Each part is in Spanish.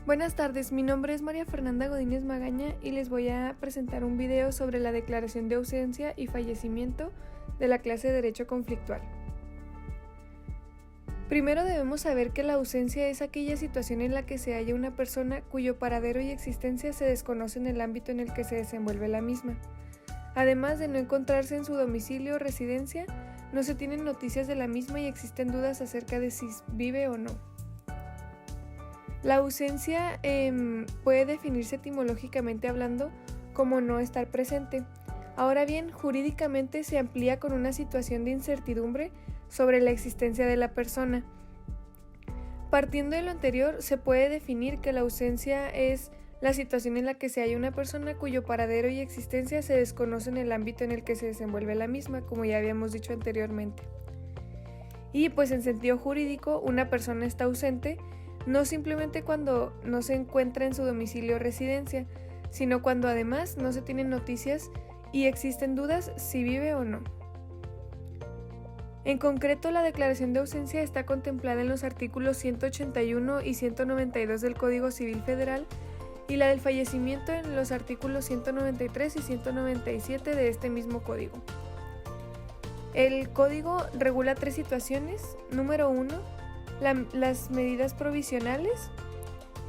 Buenas tardes, mi nombre es María Fernanda Godínez Magaña y les voy a presentar un video sobre la declaración de ausencia y fallecimiento de la clase de Derecho Conflictual. Primero debemos saber que la ausencia es aquella situación en la que se halla una persona cuyo paradero y existencia se desconoce en el ámbito en el que se desenvuelve la misma. Además de no encontrarse en su domicilio o residencia, no se tienen noticias de la misma y existen dudas acerca de si vive o no. La ausencia puede definirse etimológicamente hablando como no estar presente. Ahora bien, jurídicamente se amplía con una situación de incertidumbre sobre la existencia de la persona. Partiendo de lo anterior, se puede definir que la ausencia es la situación en la que se halla una persona cuyo paradero y existencia se desconoce en el ámbito en el que se desenvuelve la misma, como ya habíamos dicho anteriormente. Y pues en sentido jurídico, una persona está ausente no simplemente cuando no se encuentra en su domicilio o residencia, sino cuando además no se tienen noticias y existen dudas si vive o no. En concreto, la declaración de ausencia está contemplada en los artículos 181 y 192 del Código Civil Federal y la del fallecimiento en los artículos 193 y 197 de este mismo código. El código regula tres situaciones. Número 1, las medidas provisionales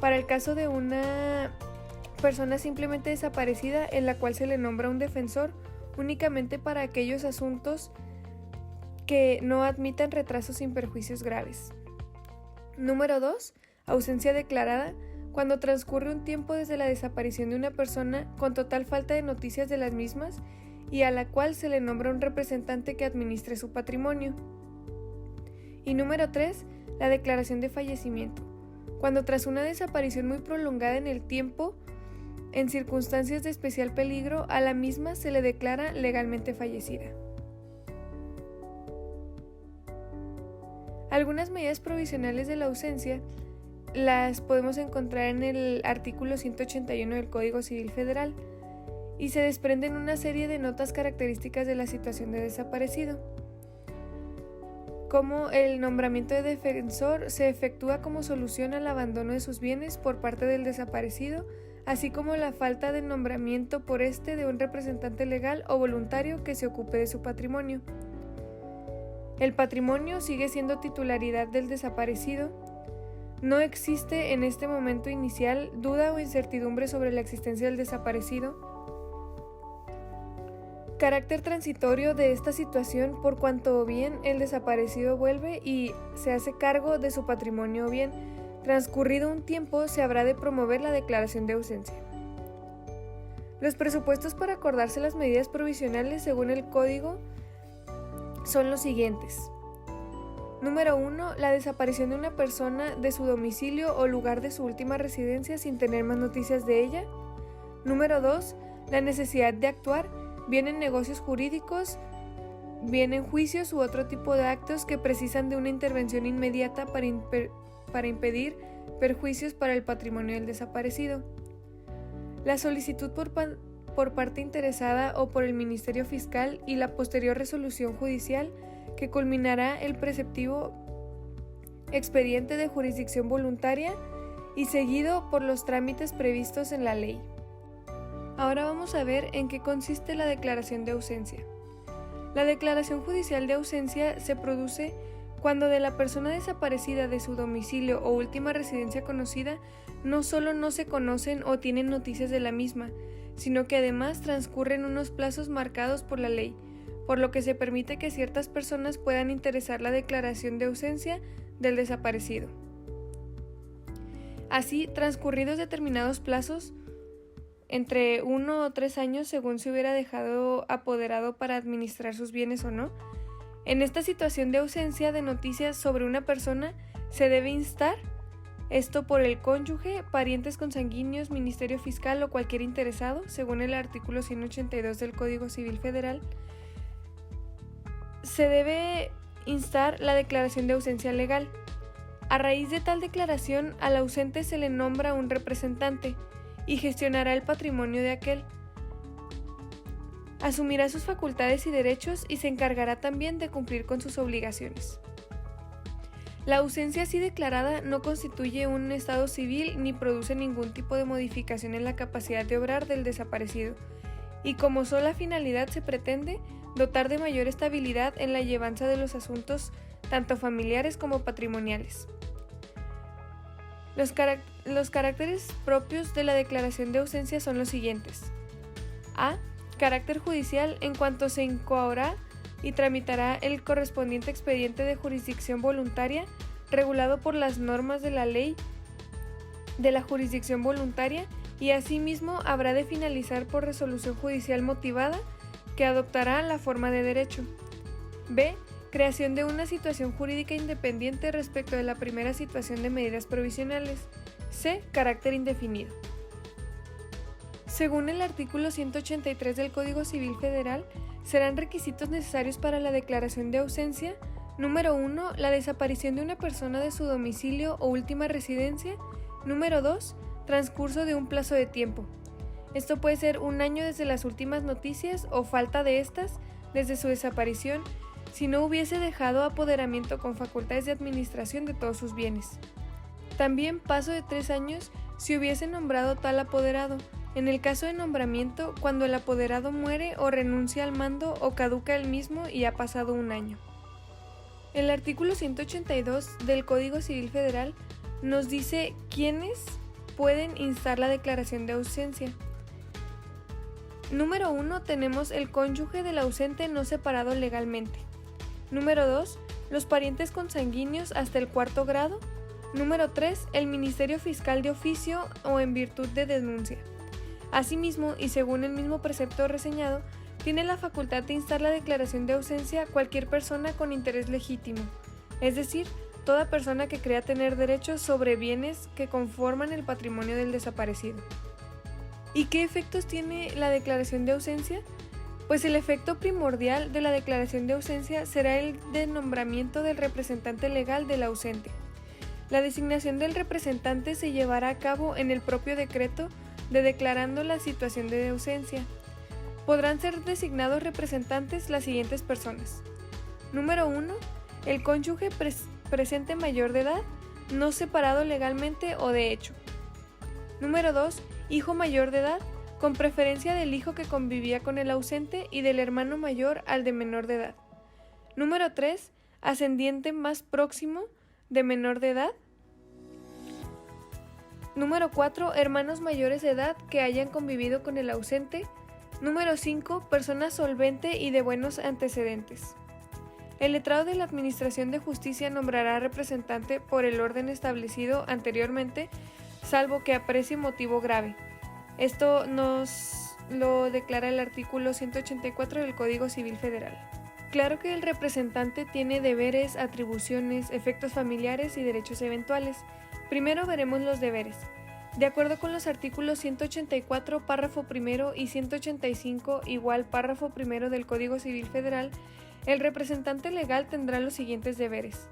para el caso de una persona simplemente desaparecida en la cual se le nombra un defensor únicamente para aquellos asuntos que no admitan retrasos sin perjuicios graves. Número 2, ausencia declarada cuando transcurre un tiempo desde la desaparición de una persona con total falta de noticias de las mismas y a la cual se le nombra un representante que administre su patrimonio. Y número 3, la declaración de fallecimiento, cuando tras una desaparición muy prolongada en el tiempo, en circunstancias de especial peligro, a la misma se le declara legalmente fallecida. Algunas medidas provisionales de la ausencia las podemos encontrar en el artículo 181 del Código Civil Federal y se desprenden una serie de notas características de la situación de desaparecido, como el nombramiento de defensor se efectúa como solución al abandono de sus bienes por parte del desaparecido, así como la falta de nombramiento por este de un representante legal o voluntario que se ocupe de su patrimonio. El patrimonio sigue siendo titularidad del desaparecido. No existe en este momento inicial duda o incertidumbre sobre la existencia del desaparecido. Carácter transitorio de esta situación por cuanto o bien el desaparecido vuelve y se hace cargo de su patrimonio o bien, transcurrido un tiempo, se habrá de promover la declaración de ausencia. Los presupuestos para acordarse las medidas provisionales según el Código son los siguientes. Número 1, la desaparición de una persona de su domicilio o lugar de su última residencia sin tener más noticias de ella. Número 2, la necesidad de actuar, bien en negocios jurídicos, bien en juicios u otro tipo de actos que precisan de una intervención inmediata para impedir perjuicios para el patrimonio del desaparecido. La solicitud por parte interesada o por el Ministerio Fiscal y la posterior resolución judicial que culminará el preceptivo expediente de jurisdicción voluntaria y seguido por los trámites previstos en la ley. Ahora vamos a ver en qué consiste la declaración de ausencia. La declaración judicial de ausencia se produce cuando de la persona desaparecida de su domicilio o última residencia conocida no solo no se conocen o tienen noticias de la misma, sino que además transcurren unos plazos marcados por la ley, por lo que se permite que ciertas personas puedan interesar la declaración de ausencia del desaparecido. Así, transcurridos determinados plazos, entre 1 o 3 años según se hubiera dejado apoderado para administrar sus bienes o no, en esta situación de ausencia de noticias sobre una persona se debe instar, esto por el cónyuge, parientes consanguíneos, Ministerio Fiscal o cualquier interesado, según el artículo 182 del Código Civil Federal, se debe instar la declaración de ausencia legal. A raíz de tal declaración, al ausente se le nombra un representante y gestionará el patrimonio de aquel. Asumirá sus facultades y derechos y se encargará también de cumplir con sus obligaciones. La ausencia así declarada no constituye un estado civil ni produce ningún tipo de modificación en la capacidad de obrar del desaparecido, y como sola finalidad se pretende dotar de mayor estabilidad en la llevanza de los asuntos tanto familiares como patrimoniales. Los caracteres propios de la declaración de ausencia son los siguientes. A. Carácter judicial en cuanto se incoará y tramitará el correspondiente expediente de jurisdicción voluntaria regulado por las normas de la ley de la jurisdicción voluntaria y asimismo habrá de finalizar por resolución judicial motivada que adoptará la forma de derecho. B. Creación de una situación jurídica independiente respecto de la primera situación de medidas provisionales. C. Carácter indefinido. Según el artículo 183 del Código Civil Federal, serán requisitos necesarios para la declaración de ausencia: número 1, la desaparición de una persona de su domicilio o última residencia; número 2, transcurso de un plazo de tiempo. Esto puede ser 1 año desde las últimas noticias o falta de estas desde su desaparición, si no hubiese dejado apoderamiento con facultades de administración de todos sus bienes. También paso de 3 años si hubiese nombrado tal apoderado, en el caso de nombramiento cuando el apoderado muere o renuncia al mando o caduca el mismo y ha pasado 1 año. El artículo 182 del Código Civil Federal nos dice quiénes pueden instar la declaración de ausencia. Número 1, tenemos el cónyuge del ausente no separado legalmente. Número 2, los parientes consanguíneos hasta el 4º grado. Número 3, el Ministerio Fiscal de oficio o en virtud de denuncia. Asimismo, y según el mismo precepto reseñado, tiene la facultad de instar la declaración de ausencia cualquier persona con interés legítimo, es decir, toda persona que crea tener derechos sobre bienes que conforman el patrimonio del desaparecido. ¿Y qué efectos tiene la declaración de ausencia? Pues el efecto primordial de la declaración de ausencia será el de nombramiento del representante legal del ausente. La designación del representante se llevará a cabo en el propio decreto de declarando la situación de ausencia. Podrán ser designados representantes las siguientes personas. Número 1, el cónyuge presente mayor de edad, no separado legalmente o de hecho. Número 2, hijo mayor de edad, con preferencia del hijo que convivía con el ausente y del hermano mayor al de menor de edad. Número 3, ascendiente más próximo de menor de edad. Número 4, hermanos mayores de edad que hayan convivido con el ausente. Número 5, persona solvente y de buenos antecedentes. El letrado de la Administración de Justicia nombrará representante por el orden establecido anteriormente, salvo que aprecie motivo grave. Esto nos lo declara el artículo 184 del Código Civil Federal. Claro que el representante tiene deberes, atribuciones, efectos familiares y derechos eventuales. Primero veremos los deberes. De acuerdo con los artículos 184, párrafo primero y 185, igual párrafo primero del Código Civil Federal, el representante legal tendrá los siguientes deberes.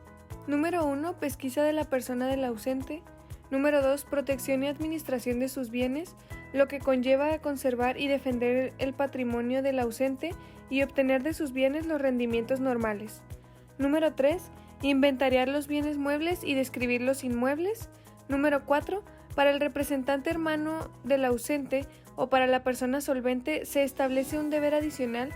Número 1, pesquisa de la persona del ausente. Número 2, protección y administración de sus bienes, lo que conlleva a conservar y defender el patrimonio del ausente y obtener de sus bienes los rendimientos normales. Número 3, inventariar los bienes muebles y describir los inmuebles. Número 4, para el representante hermano del ausente o para la persona solvente se establece un deber adicional,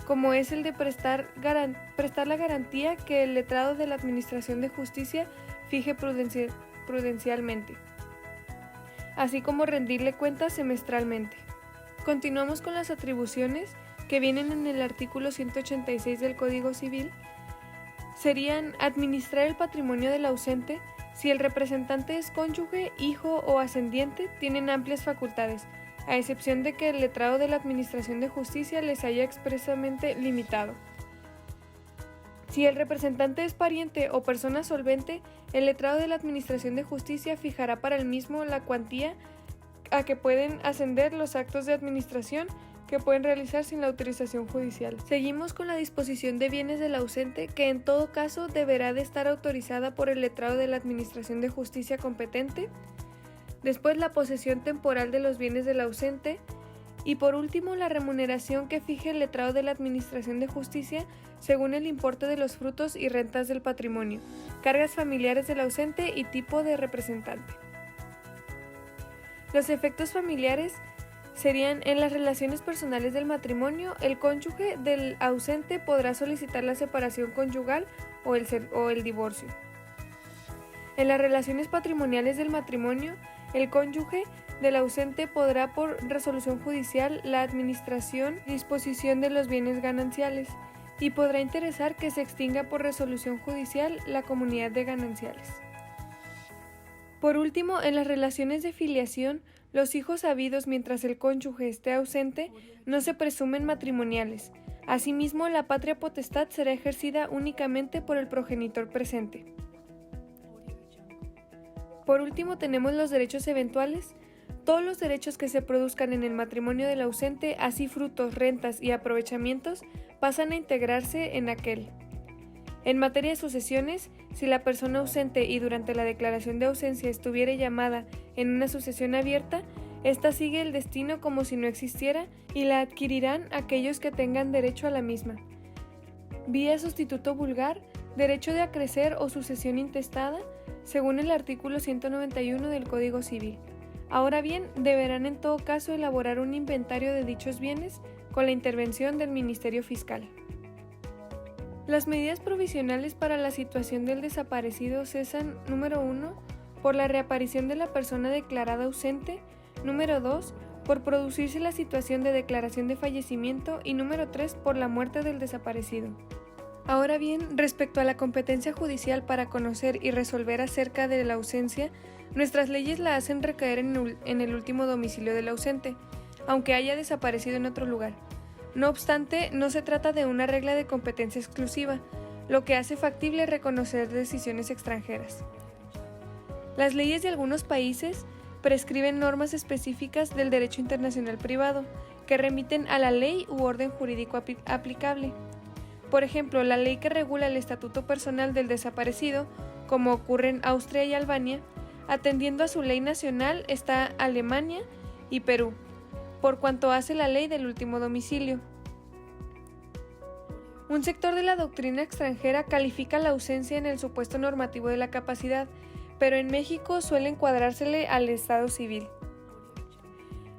como es el de prestar la garantía que el letrado de la Administración de Justicia fije prudencialmente, así como rendirle cuentas semestralmente. Continuamos con las atribuciones que vienen en el artículo 186 del Código Civil. Serían administrar el patrimonio del ausente. Si el representante es cónyuge, hijo o ascendiente, tienen amplias facultades, a excepción de que el letrado de la Administración de Justicia les haya expresamente limitado. Si el representante es pariente o persona solvente, el letrado de la Administración de Justicia fijará para el mismo la cuantía a que pueden ascender los actos de administración que pueden realizar sin la autorización judicial. Seguimos con la disposición de bienes del ausente, que en todo caso deberá de estar autorizada por el letrado de la Administración de Justicia competente. Después, la posesión temporal de los bienes del ausente. Y por último, la remuneración que fije el letrado de la Administración de Justicia según el importe de los frutos y rentas del patrimonio, cargas familiares del ausente y tipo de representante. Los efectos familiares serían: en las relaciones personales del matrimonio, el cónyuge del ausente podrá solicitar la separación conyugal o el divorcio. En las relaciones patrimoniales del matrimonio, el cónyuge del ausente podrá, por resolución judicial, la administración y disposición de los bienes gananciales, y podrá interesar que se extinga por resolución judicial la comunidad de gananciales. Por último, en las relaciones de filiación, los hijos habidos mientras el cónyuge esté ausente no se presumen matrimoniales. Asimismo, la patria potestad será ejercida únicamente por el progenitor presente. Por último, tenemos los derechos eventuales. Todos los derechos que se produzcan en el matrimonio del ausente, así frutos, rentas y aprovechamientos, pasan a integrarse en aquel. En materia de sucesiones, si la persona ausente y durante la declaración de ausencia estuviere llamada en una sucesión abierta, ésta sigue el destino como si no existiera y la adquirirán aquellos que tengan derecho a la misma. Vía sustituto vulgar, derecho de acrecer o sucesión intestada, según el artículo 191 del Código Civil. Ahora bien, deberán en todo caso elaborar un inventario de dichos bienes con la intervención del Ministerio Fiscal. Las medidas provisionales para la situación del desaparecido cesan: número 1, por la reaparición de la persona declarada ausente; número 2, por producirse la situación de declaración de fallecimiento; y número 3, por la muerte del desaparecido. Ahora bien, respecto a la competencia judicial para conocer y resolver acerca de la ausencia, nuestras leyes la hacen recaer en el último domicilio del ausente, aunque haya desaparecido en otro lugar. No obstante, no se trata de una regla de competencia exclusiva, lo que hace factible reconocer decisiones extranjeras. Las leyes de algunos países prescriben normas específicas del derecho internacional privado, que remiten a la ley u orden jurídico aplicable. Por ejemplo, la ley que regula el estatuto personal del desaparecido, como ocurre en Austria y Albania, atendiendo a su ley nacional está Alemania y Perú, por cuanto hace la ley del último domicilio. Un sector de la doctrina extranjera califica la ausencia en el supuesto normativo de la capacidad, pero en México suele encuadrársele al Estado civil.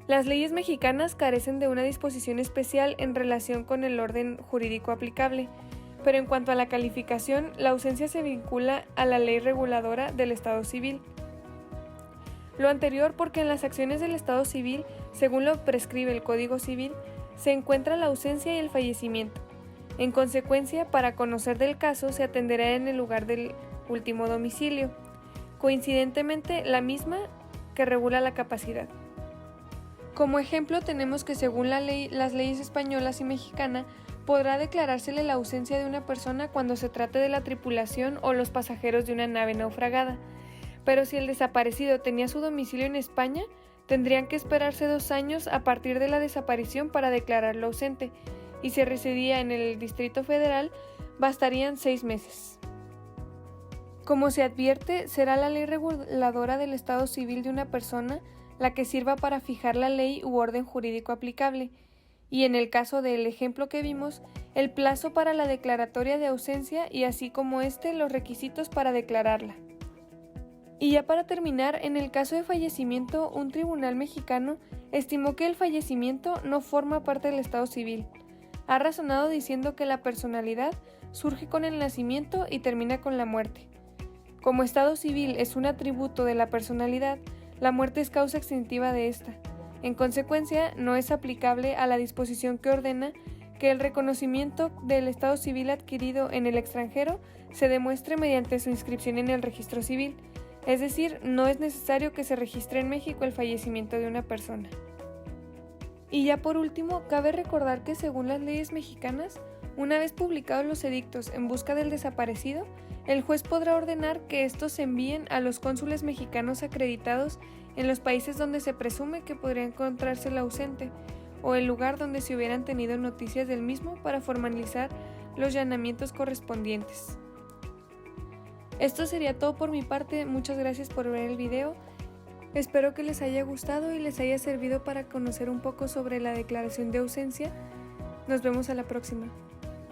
Las leyes mexicanas carecen de una disposición especial en relación con el orden jurídico aplicable, pero en cuanto a la calificación, la ausencia se vincula a la ley reguladora del Estado civil. Lo anterior porque en las acciones del Estado civil, según lo prescribe el Código Civil, se encuentra la ausencia y el fallecimiento. En consecuencia, para conocer del caso se atenderá en el lugar del último domicilio, coincidentemente la misma que regula la capacidad. Como ejemplo tenemos que según las leyes españolas y mexicana, podrá declarársele la ausencia de una persona cuando se trate de la tripulación o los pasajeros de una nave naufragada, pero si el desaparecido tenía su domicilio en España, tendrían que esperarse 2 años a partir de la desaparición para declararlo ausente, y si residía en el Distrito Federal, bastarían 6 meses. Como se advierte, será la ley reguladora del Estado civil de una persona la que sirva para fijar la ley u orden jurídico aplicable, y en el caso del ejemplo que vimos, el plazo para la declaratoria de ausencia y así como los requisitos para declararla. Y ya para terminar, en el caso de fallecimiento, un tribunal mexicano estimó que el fallecimiento no forma parte del Estado civil. Ha razonado diciendo que la personalidad surge con el nacimiento y termina con la muerte. Como Estado civil es un atributo de la personalidad, la muerte es causa extintiva de esta. En consecuencia, no es aplicable a la disposición que ordena que el reconocimiento del Estado civil adquirido en el extranjero se demuestre mediante su inscripción en el registro civil, es decir, no es necesario que se registre en México el fallecimiento de una persona. Y ya por último, cabe recordar que según las leyes mexicanas, una vez publicados los edictos en busca del desaparecido, el juez podrá ordenar que estos se envíen a los cónsules mexicanos acreditados en los países donde se presume que podría encontrarse el ausente, o el lugar donde se hubieran tenido noticias del mismo para formalizar los llanamientos correspondientes. Esto sería todo por mi parte, muchas gracias por ver el video. Espero que les haya gustado y les haya servido para conocer un poco sobre la declaración de ausencia. Nos vemos a la próxima.